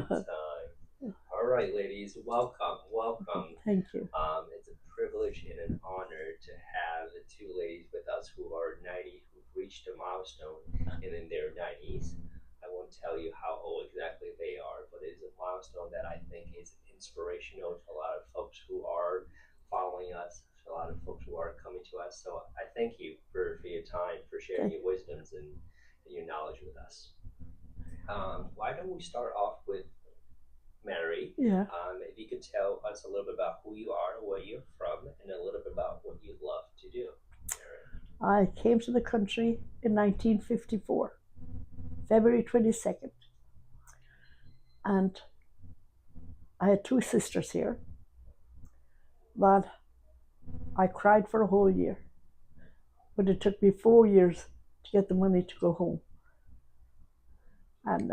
time. All right, ladies, welcome, welcome. Thank you. It's a privilege and an honor to have the two ladies with us who are 90, who've reached a milestone and in their 90s. I won't tell you how old exactly they are, but it is a milestone that I think is inspirational to a lot of folks who are following us, a lot of folks who are coming to us. So I thank you for your time, for sharing Thank your wisdoms and your knowledge with us. Why don't we start off with Mary? Yeah. If you could tell us a little bit about who you are, where you're from, and a little bit about what you love to do, I came to the country in 1954, February 22nd, and I had two sisters here, but I cried for a whole year. But it took me 4 years to get the money to go home. And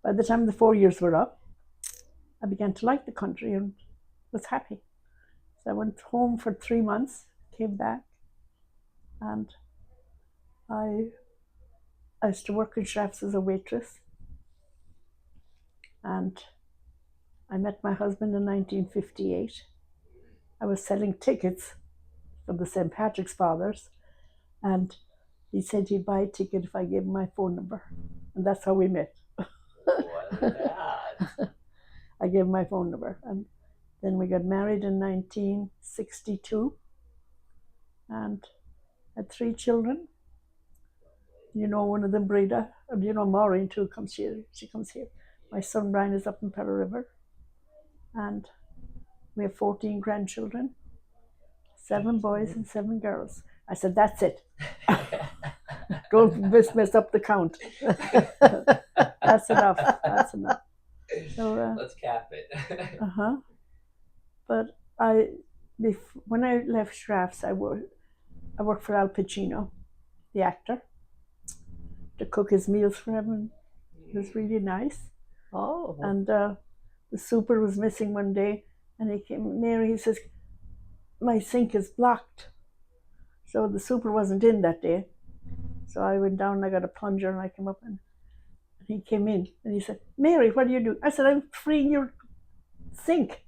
by the time the 4 years were up, I began to like the country and was happy. So I went home for 3 months, came back, and I I used to work in Chefs as a waitress, and I met my husband in 1958. I was selling tickets for the St. Patrick's Fathers, and he said he'd buy a ticket if I gave him my phone number, and that's how we met. What is that? I gave him my phone number, and then we got married in 1962, and had three children. You know, one of them, Breda, and you know, Maureen too comes here. She comes here. My son Brian is up in Pella River, and we have 14 grandchildren, 7 boys and 7 girls. I said, that's it. Don't mess up the count. That's enough. That's enough. So, Let's cap it. uh-huh. But when I left Schrafft's, I worked for Al Pacino, the actor, to cook his meals for him. And it was really nice. Oh. And the super was missing one day, and he came near. He says, "My sink is blocked." So the super wasn't in that day. So I went down and I got a plunger and I came up and he came in and he said, "Mary, what are you doing?" I said, "I'm freeing your sink."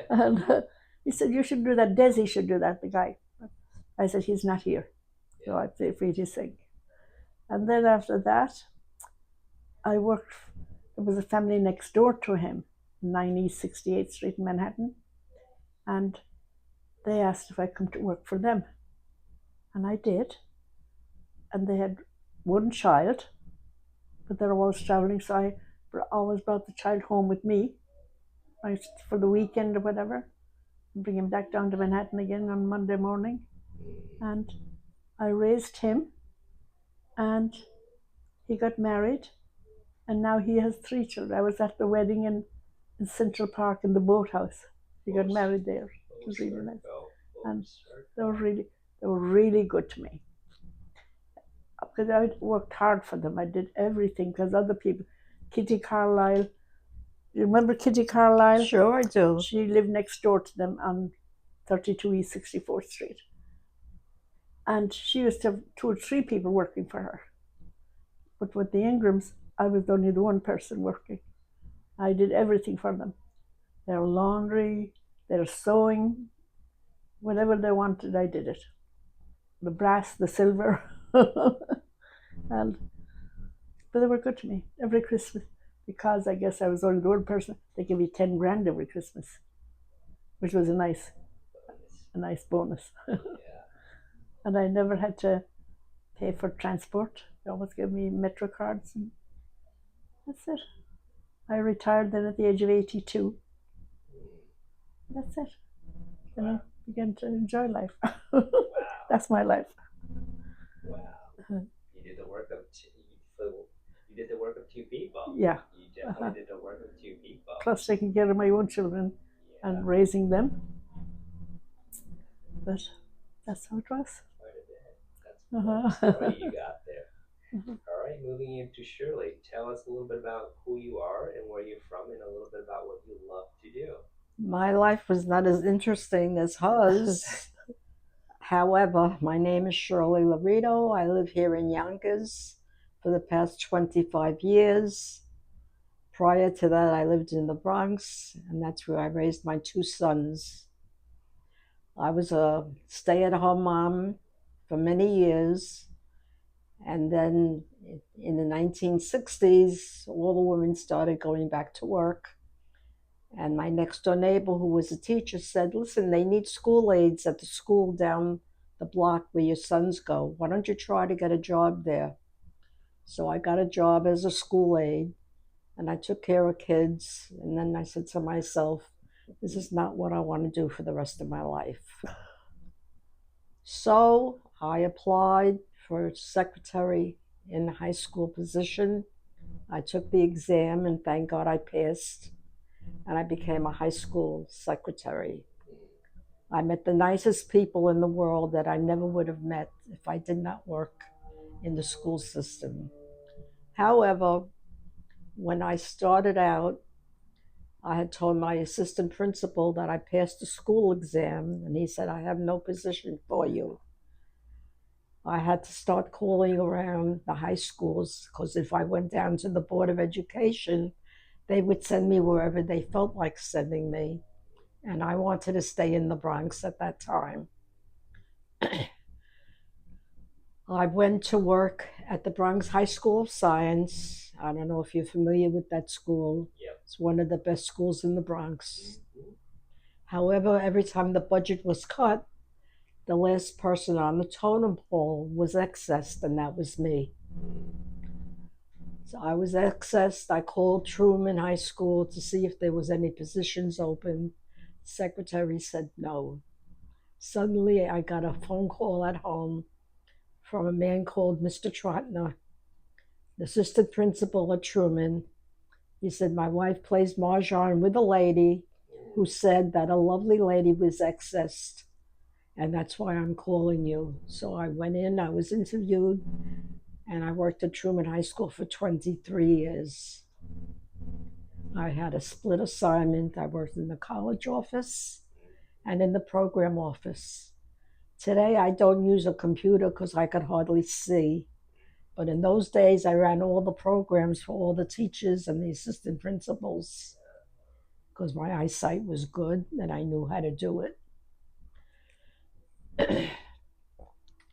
And he said, "You should do that. Desi should do that, the guy." I said, "He's not here." So I freed his sink. And then after that, I worked, there was a family next door to him, 9 East 68th Street in Manhattan. And they asked if I come to work for them. And I did. And they had one child, but they're always traveling, so I always brought the child home with me for the weekend or whatever, and bring him back down to Manhattan again on Monday morning. And I raised him, and he got married, and now he has 3 children. I was at the wedding in Central Park in the boathouse. He got married there. It was really nice. And they were really good to me. Because I worked hard for them. I did everything because other people, Kitty Carlisle, you remember Kitty Carlisle? Sure, I do. She lived next door to them on 32 East 64th Street. And she used to have 2 or 3 people working for her. But with the Ingrams, I was only the one person working. I did everything for them. Their laundry, their sewing, whatever they wanted, I did it. The brass, the silver. But they were good to me every Christmas, because I guess I was only the one person. They give me 10 grand every Christmas, which was a nice bonus. And I never had to pay for transport. They always gave me Metro cards, and that's it. I retired then at the age of 82. That's it. Then I began to enjoy life. That's my life. Wow. You did the work of two people. Yeah. You definitely did the work of 2 people. Plus taking care of my own children and raising them. But that's how it was. Quite a bit. That's the story you got there. All right, moving into Shirley. Tell us a little bit about who you are and where you're from, and a little bit about what you love to do. My life was not as interesting as hers. However, my name is Shirley Laredo. I live here in Yonkers for the past 25 years. Prior to that, I lived in the Bronx, and that's where I raised my 2 sons. I was a stay-at-home mom for many years, and then in the 1960s, all the women started going back to work. And my next door neighbor, who was a teacher, said, listen, they need school aides at the school down the block where your sons go. Why don't you try to get a job there? So I got a job as a school aide, and I took care of kids. And then I said to myself, this is not what I want to do for the rest of my life. So I applied for secretary in a high school position. I took the exam, and thank God I passed. And I became a high school secretary. I met the nicest people in the world that I never would have met if I did not work in the school system. However, when I started out, I had told my assistant principal that I passed the school exam, and he said, I have no position for you. I had to start calling around the high schools, because if I went down to the Board of Education, they would send me wherever they felt like sending me. And I wanted to stay in the Bronx at that time. I went to work at the Bronx High School of Science. I don't know if you're familiar with that school. Yep. It's one of the best schools in the Bronx. However, every time the budget was cut, the last person on the totem pole was accessed, and that was me. So I was accessed. I called Truman High School to see if there was any positions open. The secretary said no. Suddenly, I got a phone call at home from a man called Mr. Trotner, the assistant principal at Truman. He said, my wife plays mahjong with a lady who said that a lovely lady was accessed, and that's why I'm calling you. So I went in, I was interviewed, and I worked at Truman High School for 23 years. I had a split assignment. I worked in the college office and in the program office. Today, I don't use a computer because I could hardly see. But in those days, I ran all the programs for all the teachers and the assistant principals because my eyesight was good and I knew how to do it.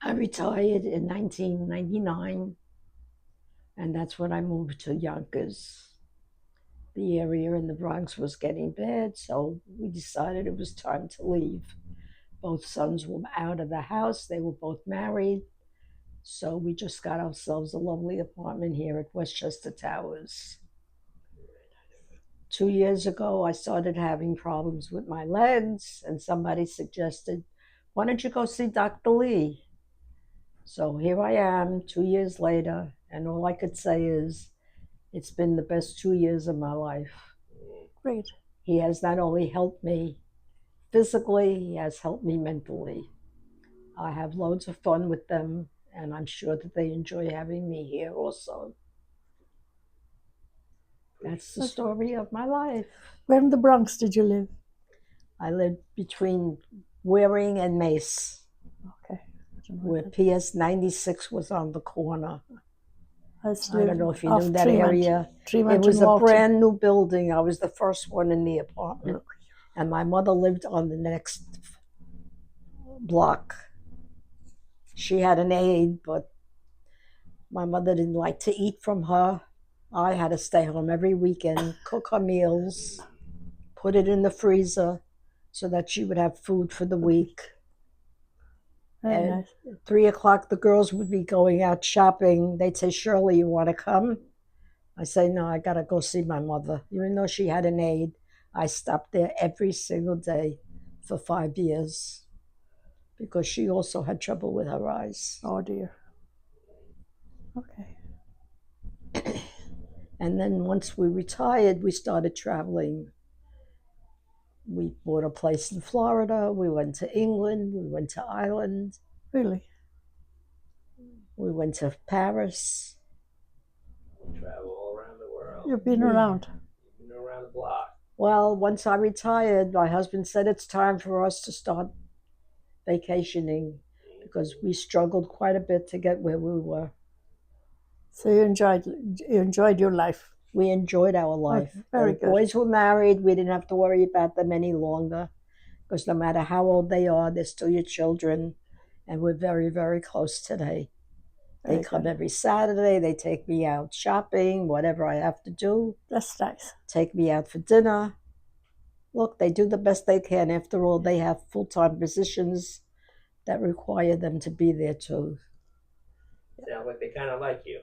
I retired in 1999, and that's when I moved to Yonkers. The area in the Bronx was getting bad, so we decided it was time to leave. Both sons were out of the house. They were both married. So we just got ourselves a lovely apartment here at Westchester Towers. 2 years ago, I started having problems with my legs, and somebody suggested, why don't you go see Dr. Lee? So here I am 2 years later, and all I could say is it's been the best 2 years of my life. Great. He has not only helped me physically, he has helped me mentally. I have loads of fun with them, and I'm sure that they enjoy having me here also. That's the story of my life. Where in the Bronx did you live? I lived between Waring and Mace, Okay. where PS 96 was on the corner. I I don't know if you knew that Tremont. area. Tremont It was and a Walton. brand new building. I was the first one in the apartment. And my mother lived on the next block. She had an aide, but my mother didn't like to eat from her. I had to stay home every weekend, cook her meals, put it in the freezer so that she would have food for the week. Very And nice. at 3 o'clock, the girls would be going out shopping. They'd say, Shirley, you want to come? I say, no, I got to go see my mother. Even though she had an aide, I stopped there every single day for 5 years because she also had trouble with her eyes. Oh dear. Okay. And then once we retired, we started traveling. We bought a place in Florida. We went to England. We went to Ireland. Really? We went to Paris. We travel all around the world. You've been around. You've been around the block. Well, once I retired, my husband said it's time for us to start vacationing because we struggled quite a bit to get where we were. So you enjoyed your life. We enjoyed our life. very The good. boys were married. We didn't have to worry about them any longer because no matter how old they are, they're still your children. And we're very, very close today. They Very come good. every Saturday. They take me out shopping, whatever I have to do. That's nice. Take me out for dinner. Look, they do the best they can. After all, they have full-time positions that require them to be there too. Sounds like they kind of like you.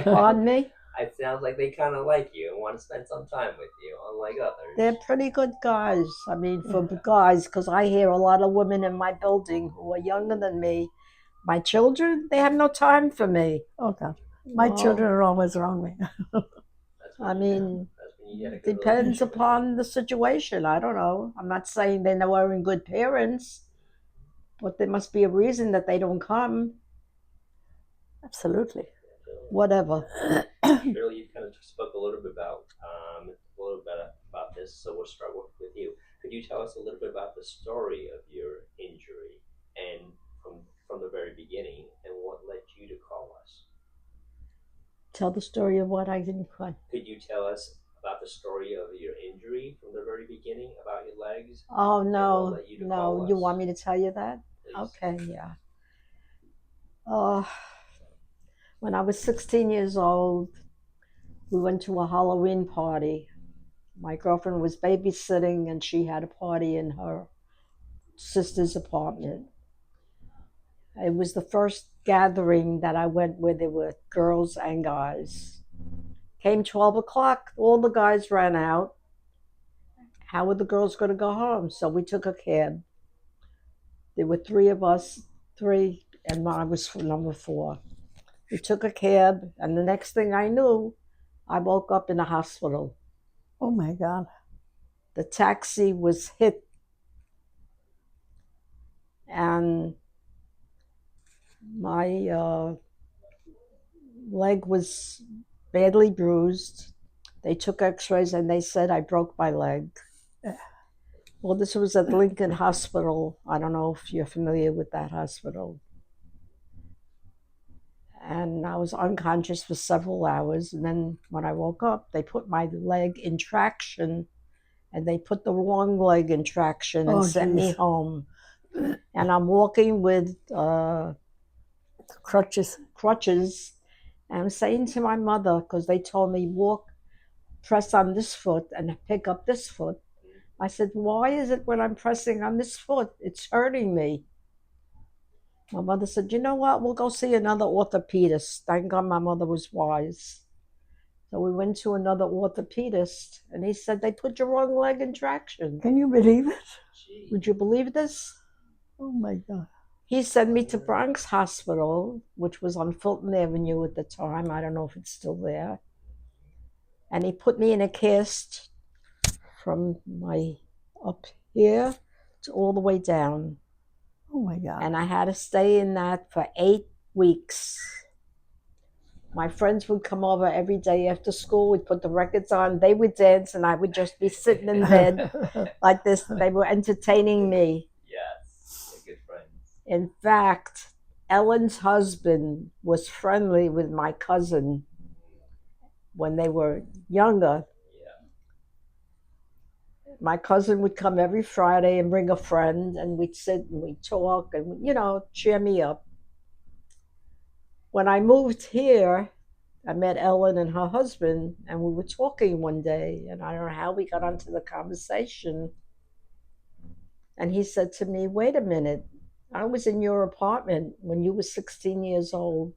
Pardon me? It sounds like they kind of like you and want to spend some time with you, unlike others. They're pretty good guys. I mean, for guys, because I hear a lot of women in my building who are younger than me. My children, they have no time for me. Oh God, my Well, children are always around me. That's when I you- mean, that's when you get a good depends relationship with upon the situation. I don't know. I'm not saying they weren't good parents, but there must be a reason that they don't come. Absolutely. them. Whatever. Shirley, you kind of spoke a little bit about this, so we'll start with you. Could you tell us a little bit about the story of your injury and from the very beginning, and what led you to call us? Tell the story of what I didn't quite. Could you tell us about the story of your injury from the very beginning, about your legs? Oh, no. what led you to call No, you us? want me to tell you that? Please. Okay, yeah. When I was 16 years old, we went to a Halloween party. My girlfriend was babysitting and she had a party in her sister's apartment. It was the first gathering that I went where there were girls and guys. Came 12 o'clock, all the guys ran out. How were the girls going to go home? So we took a cab. There were three of us, and I was number 4. We took a cab, and the next thing I knew, I woke up in a hospital. Oh my God. The taxi was hit, and my leg was badly bruised. They took x-rays and they said I broke my leg. Well, this was at Lincoln Hospital. I don't know if you're familiar with that hospital. And I was unconscious for several hours. And then when I woke up, they put my leg in traction, and they put the wrong leg in traction and sent me home. And I'm walking with Crutches. And I'm saying to my mother, because they told me, press on this foot and pick up this foot. I said, why is it when I'm pressing on this foot, it's hurting me? My mother said, you know what, we'll go see another orthopedist. Thank God my mother was wise. So we went to another orthopedist, and he said, they put your wrong leg in traction. Can you believe it? Gee. Would you believe this? Oh my God. He sent me to Bronx Hospital, which was on Fulton Avenue at the time. I don't know if it's still there. And he put me in a cast from my up here to all the way down. Oh my God. And I had to stay in that for 8 weeks. My friends would come over every day after school. We'd put the records on. They would dance, and I would just be sitting in bed like this. They were entertaining me. Yes, they're good friends. In fact, Ellen's husband was friendly with my cousin when they were younger. Yeah. My cousin would come every Friday and bring a friend, and we'd sit and we'd talk and, cheer me up. When I moved here, I met Ellen and her husband, and we were talking one day, and I don't know how we got onto the conversation. And he said to me, wait a minute, I was in your apartment when you were 16 years old.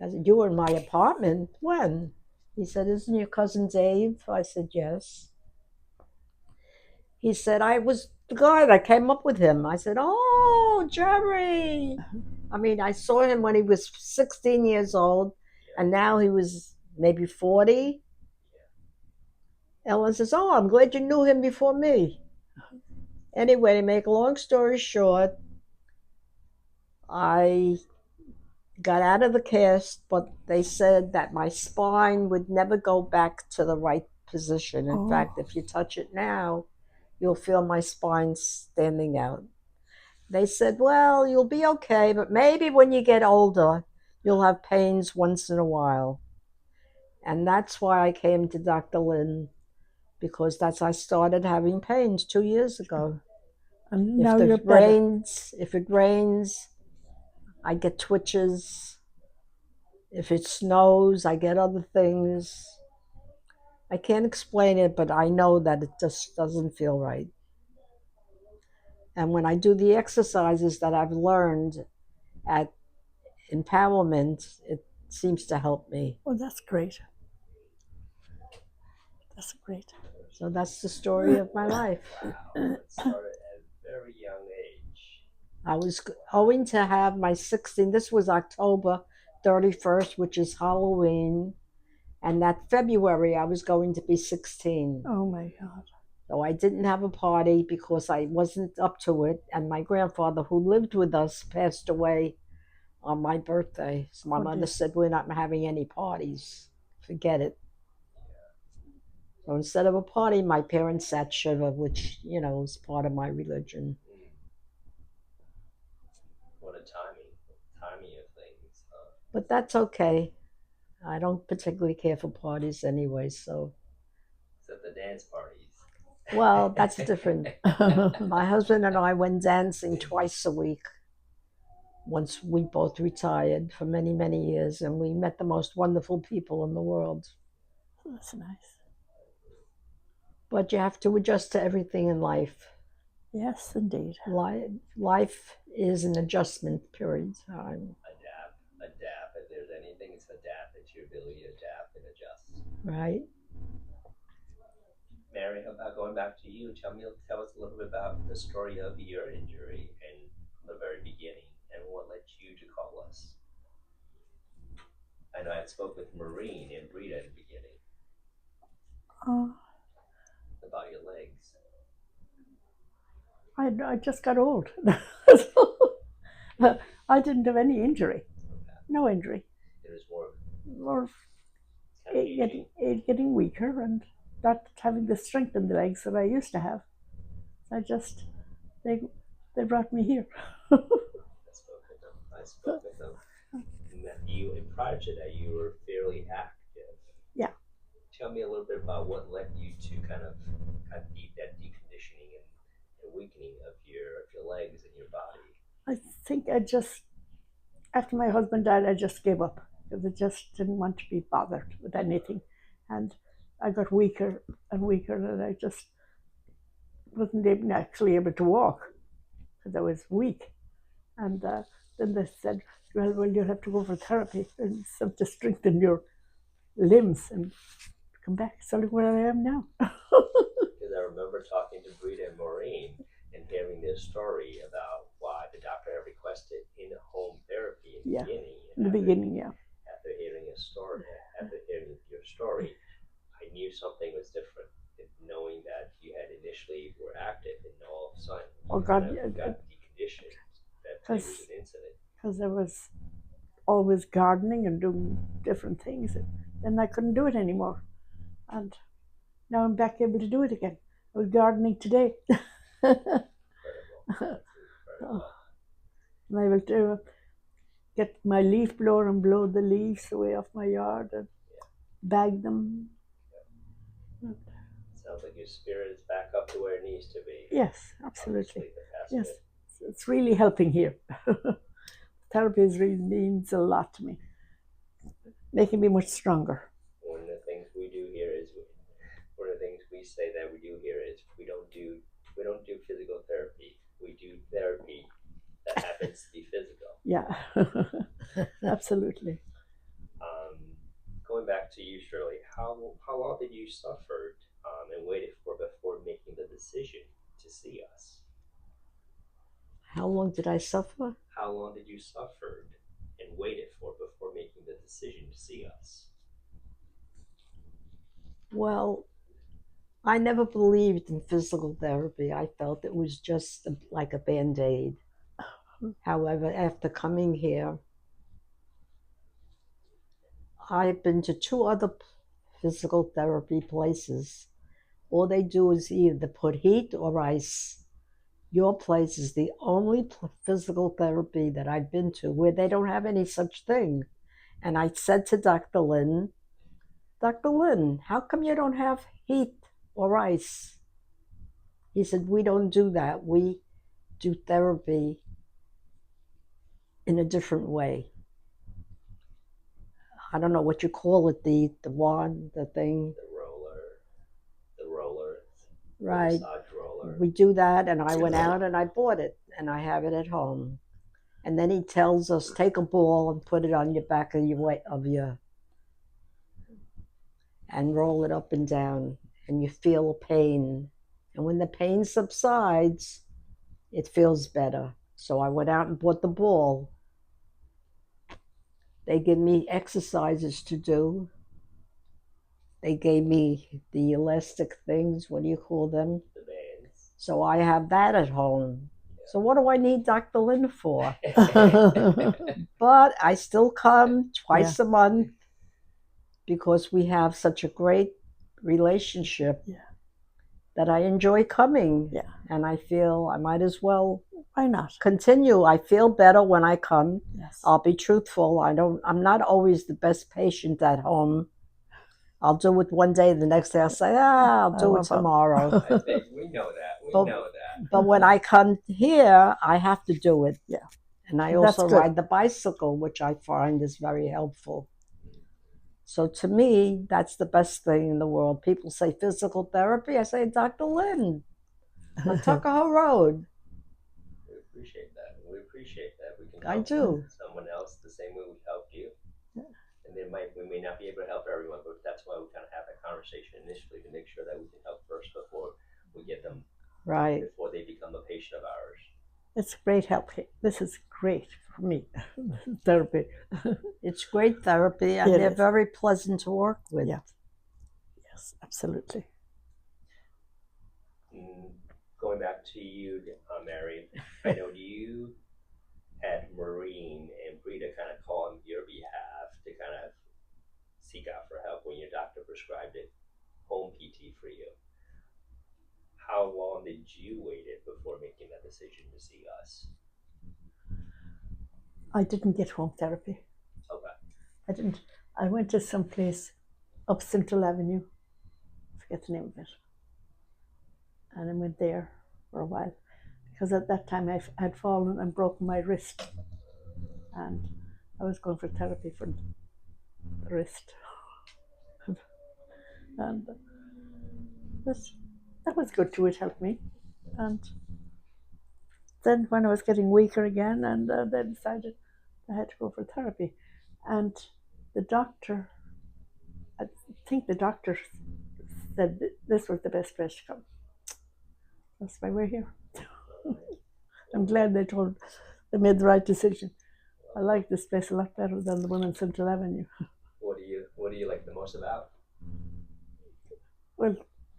I said, you were in my apartment? When? He said, isn't your cousin Dave? I said, yes. He said, I was the guy that came up with him. I said, oh, Jerry. I mean, I saw him when he was 16 years old, and now he was maybe 40. Ellen says, oh, I'm glad you knew him before me. Anyway, to make a long story short, I got out of the cast, but they said that my spine would never go back to the right position. In fact, if you touch it now, you'll feel my spine standing out. They said, well, you'll be okay, but maybe when you get older, you'll have pains once in a while. And that's why I came to Dr. Lynn, because I started having pains 2 years ago. And now you're better. If it rains, I get twitches. If it snows, I get other things. I can't explain it, but I know that it just doesn't feel right. And when I do the exercises that I've learned at Empowerment, it seems to help me. Oh, that's great. That's great. So that's the story of my life. Wow, it started at a very young age. I was going to have my 16th. This was October 31st, which is Halloween. And that February, I was going to be 16. Oh my God. So I didn't have a party because I wasn't up to it. And my grandfather, who lived with us, passed away on my birthday. So my mother said, we're not having any parties. Forget it. So instead of a party, my parents sat Shiva, which, is part of my religion. What a timing of things. But that's okay. I don't particularly care for parties anyway, so. Except the dance parties. Well, that's different. My husband and I went dancing twice a week once we both retired for many, many years, and we met the most wonderful people in the world. That's nice. But you have to adjust to everything in life. Yes, indeed. Life is an adjustment period time. Adapt. If there's anything, it's adapt. It's your ability to adapt and adjust. Right. Mary, how about going back to you? Tell us a little bit about the story of your injury and the very beginning, and what led you to call us. I know I spoke with Maureen and Brita at the beginning about your legs. I just got old. I didn't have any injury. No injury. It was more getting weaker and not having the strength in the legs that I used to have. They brought me here. I spoke with them. And prior to that, you were fairly active. Yeah. Tell me a little bit about what led you to kind of that deconditioning and weakening of your legs and your body. I think after my husband died, I just gave up because I just didn't want to be bothered with anything. And I got weaker and weaker, and I just wasn't actually able to walk because I was weak. And then they said, well, you'll have to go for therapy and some to strengthen your limbs and come back. So look where I am now. Because I remember talking to Brita and Maureen and hearing their story about why the doctor had requested in-home therapy in the beginning. After hearing your story, I knew something was different. Knowing that you had initially were active, and all of a sudden got deconditioned. That was an incident. Because I was always gardening and doing different things, and then I couldn't do it anymore. And now I'm back able to do it again. I was gardening today. Incredible. I'm able to get my leaf blower and blow the leaves away off my yard and bag them. Sounds like your spirit is back up to where it needs to be. Yes, absolutely. Yes, it's really helping here. Therapy really means a lot to me, making me much stronger. One of the things we do here is, one of the things we say that we do here is we don't do physical therapy. We do therapy that happens to be physical. Yeah, absolutely. Going back to you, Shirley, how long did you suffer and waited for before making the decision to see us? How long did I suffer? How long did you suffer and waited for before making the decision to see us? Well, I never believed in physical therapy. I felt it was just like a Band-Aid. However, after coming here, I've been to 2 other physical therapy places. All they do is either put heat or ice. Your place is the only physical therapy that I've been to where they don't have any such thing. And I said to Dr. Lynn, Dr. Lynn, how come you don't have heat or ice? He said, we don't do that. We do therapy in a different way. I don't know what you call it, the wand, the thing. The roller, Right. the massage roller. We do that, and I went out and I bought it, and I have it at home. And then he tells us, take a ball and put it on your back of your and roll it up and down, and you feel pain. And when the pain subsides, it feels better. So I went out and bought the ball. They give me exercises to do. They gave me the elastic things, what do you call them? The bands. So I have that at home. So what do I need Dr. Lynn for? But I still come twice a month because we have such a great relationship that I enjoy coming. Yeah. And I feel I might as well Why not? continue. I feel better when I come. Yes. I'll be truthful. I'm not always the best patient at home. I'll do it one day, the next day I'll say, I'll do it tomorrow. I think we know that. We know that. But when I come here, I have to do it. Yeah. And I That's also good. ride the bicycle, which I find is very helpful. So to me, that's the best thing in the world. People say physical therapy. I say, Dr. Lynn, on Tuckahoe Road. We appreciate that. We appreciate that. We can I help do. someone else the same way we helped you. And we may not be able to help everyone, but that's why we kind of have that conversation initially to make sure that we can help first before we get them, Right. before they become a patient of ours. It's great help. This is great for me. Therapy. It's great therapy, and It they're is. very pleasant to work with. Yeah. Yes, absolutely. Going back to you, Mary, I know you had Maureen and Brita kind of call on your behalf to kind of seek out for help when your doctor prescribed it, home PT for you. How long did you wait it before making that decision to see us? I didn't get home therapy. Okay. I didn't. I went to some place up Central Avenue. I forget the name of it. And I went there for a while because at that time I had fallen and broken my wrist, and I was going for therapy for the wrist. And that was good too. It helped me. And then when I was getting weaker again, and they decided I had to go for therapy. And the doctor, I think the doctor said this was the best place to come. That's why we're here. I'm glad they made the right decision. I like this place a lot better than the one on Central Avenue. What do you like the most about? Well,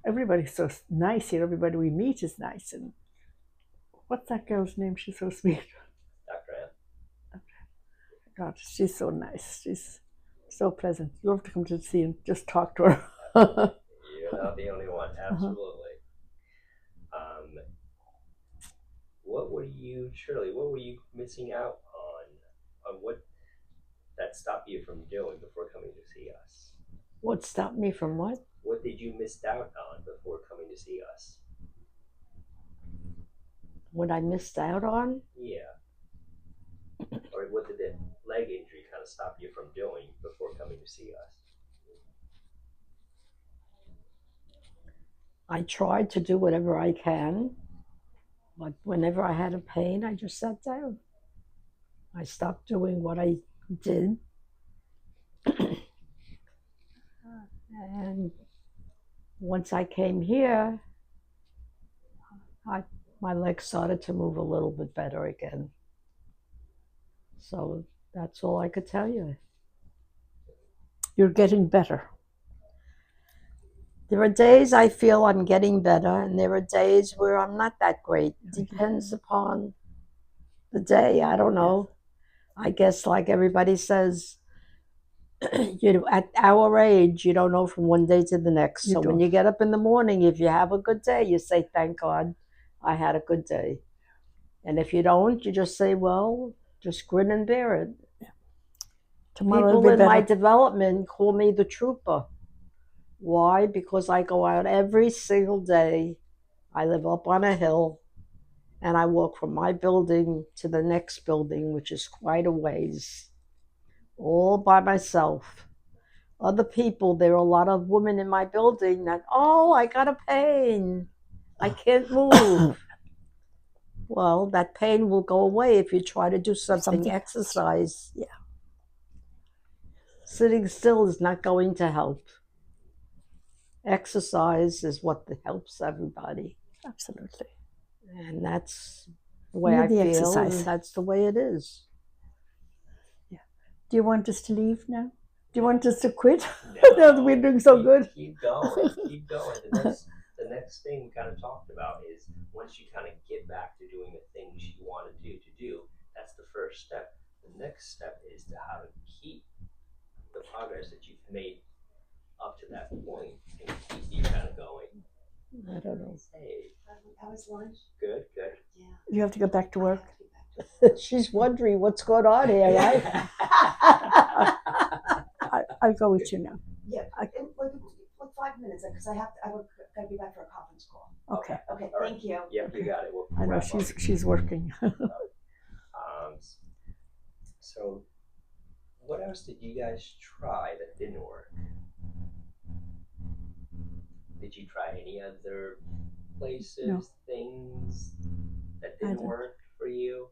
everybody's so nice here. Everybody we meet is nice. And what's that girl's name? She's so sweet. Dr. Ann? God, she's so nice. She's so pleasant. Love to come to see and just talk to her. You're not the only one. Absolutely. Shirley, what were you missing out on what that stopped you from doing before coming to see us? What stopped me from what? What did you miss out on before coming to see us? What I missed out on? Yeah. Or what did the leg injury kind of stop you from doing before coming to see us? I tried to do whatever I can, but whenever I had a pain, I just sat down. I stopped doing what I did. And once I came here, my legs started to move a little bit better again. So that's all I could tell you. You're getting better. There are days I feel I'm getting better, and there are days where I'm not that great. Depends upon the day. I don't know. I guess like everybody says, at our age, you don't know from one day to the next. So when you get up in the morning, if you have a good day, you say, thank God I had a good day. And if you don't, you just say, well, just grin and bear it. Tomorrow People in my development call me the trooper. Why? Because I go out every single day. I live up on a hill, and I walk from my building to the next building, which is quite a ways, all by myself. Other people, there are a lot of women in my building that, oh, I got a pain. I can't move. Well, that pain will go away if you try to do something, exercise. Yeah. Sitting still is not going to help. Exercise is what helps everybody. Absolutely. And that's the way Need I the feel, exercise. and that's the way it is. Do you want us to leave now? Do you want us to quit? No, We're doing so good. Keep going. Keep going. The next thing we kind of talked about is once you kind of get back to doing the things you want to do, that's the first step. The next step is to how to keep the progress that you've made up to that point and keep you kind of going. I don't know. Hey, How was lunch? good, good. Yeah. You have to go back to work. She's wondering what's going on here, right? I'll go with you now. Yeah, like 5 minutes, because I gotta be back for a conference call. Okay. Okay, All right. thank you. Yep, you got it. We'll I know wrap up. she's working. So, what else did you guys try that didn't work? Did you try any other places, No. things that I didn't didn't. work for you?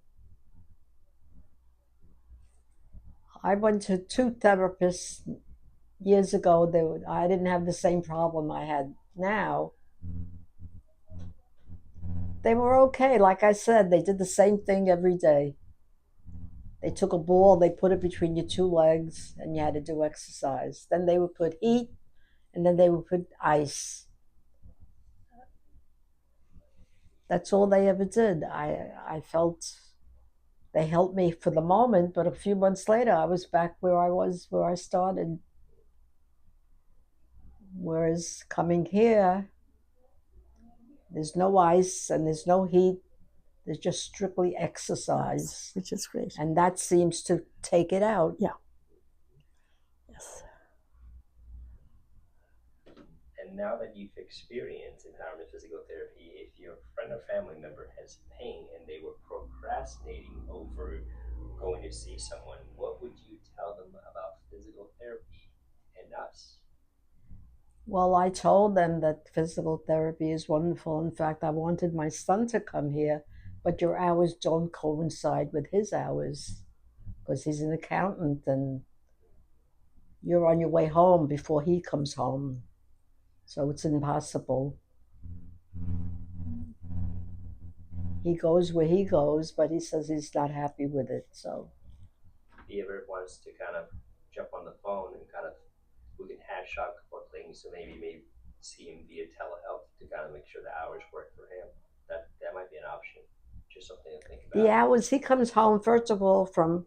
I went to 2 therapists years ago. I didn't have the same problem I had now. They were okay. Like I said, they did the same thing every day. They took a ball, they put it between your 2 legs, and you had to do exercise. Then they would put heat, and then they would put ice. That's all they ever did. I felt they helped me for the moment, but a few months later, I was back where I started. Whereas coming here, there's no ice and there's no heat. There's just strictly exercise. Which is great. And that seems to take it out. Yeah. Yes. And now that you've experienced empowerment physical therapy, if your friend or family member has pain and they were procrastinating over going to see someone, what would you tell them about physical therapy and us? Well, I told them that physical therapy is wonderful. In fact, I wanted my son to come here, but your hours don't coincide with his hours because he's an accountant and you're on your way home before he comes home. So it's impossible. He goes where he goes, but he says he's not happy with it. So If he ever wants to kind of jump on the phone and kind of, we can hash out a couple of things, so maybe see him via telehealth to kind of make sure the hours work for him. That might be an option. Just something to think about. the hours he comes home, first of all, from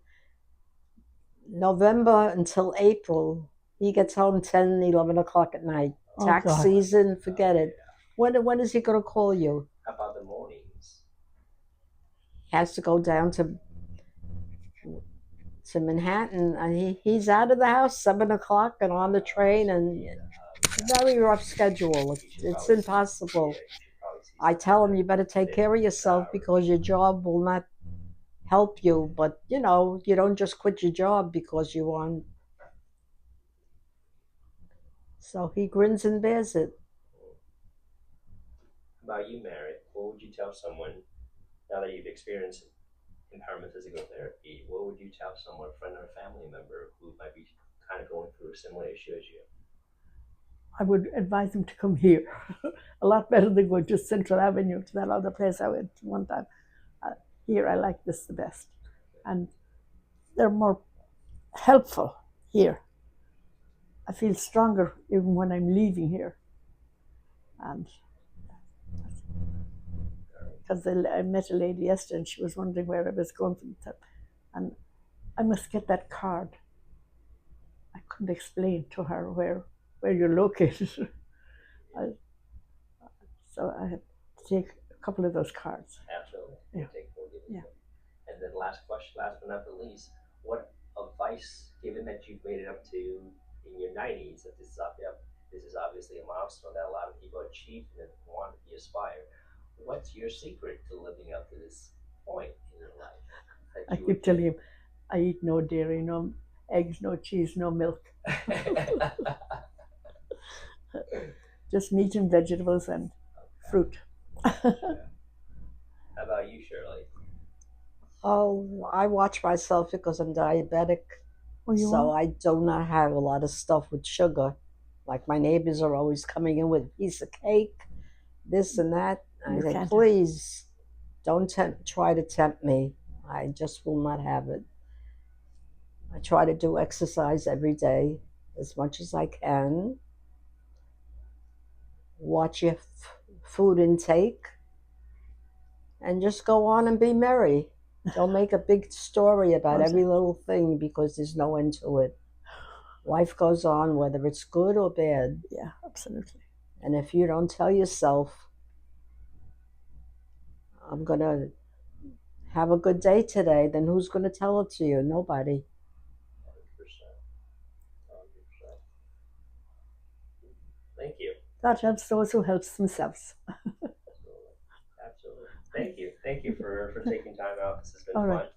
November until April, he gets home 10, 11 o'clock at night. Oh, Tax God. season, forget it. When is he going to call you? How about the mornings? He has to go down to Manhattan, and he's out of the house 7 o'clock and on the train, and very rough schedule. It's impossible. I tell him you better take care of yourself because your job will not help you. But you don't just quit your job because you want. So he grins and bears it. How about you, Mary? What would you tell someone now that you've experienced empowerment physical therapy? What would you tell someone, a friend or a family member who might be kind of going through a similar issue as you? I would advise them to come here. A lot better than going to Central Avenue, to that other place I went one time. Here, I like this the best. And they're more helpful here. I feel stronger even when I'm leaving here. And because I met a lady yesterday and she was wondering where I was going from the time. And I must get that card. I couldn't explain to her where you're located. So I had to take a couple of those cards. Absolutely. Yeah. We'll give it Yeah. to them. And then last question, last but not the least, what advice, given that you've made it up to in your 90s, that this is this is obviously a milestone that a lot of people achieve and want to be aspire. What's your secret to living up to this point in your life? that I you would keep telling him, I eat no dairy, no eggs, no cheese, no milk. Just meat and vegetables and fruit. How about you, Shirley? Oh, I watch myself because I'm diabetic. Oh, you So are? I do not have a lot of stuff with sugar. Like my neighbors are always coming in with a piece of cake, this and that. I You say, can't. please don't try to tempt me. I just will not have it. I try to do exercise every day as much as I can. Watch your food intake and just go on and be merry. Don't make a big story about Okay. every little thing because there's no end to it. Life goes on whether it's good or bad. Yeah, absolutely. And if you don't tell yourself, I'm going to have a good day today, then who's going to tell it to you? Nobody. 100%. 100%. Thank you. God helps those who help themselves. Absolutely. Absolutely. Thank you. Thank you for taking time out. This has been All fun. right.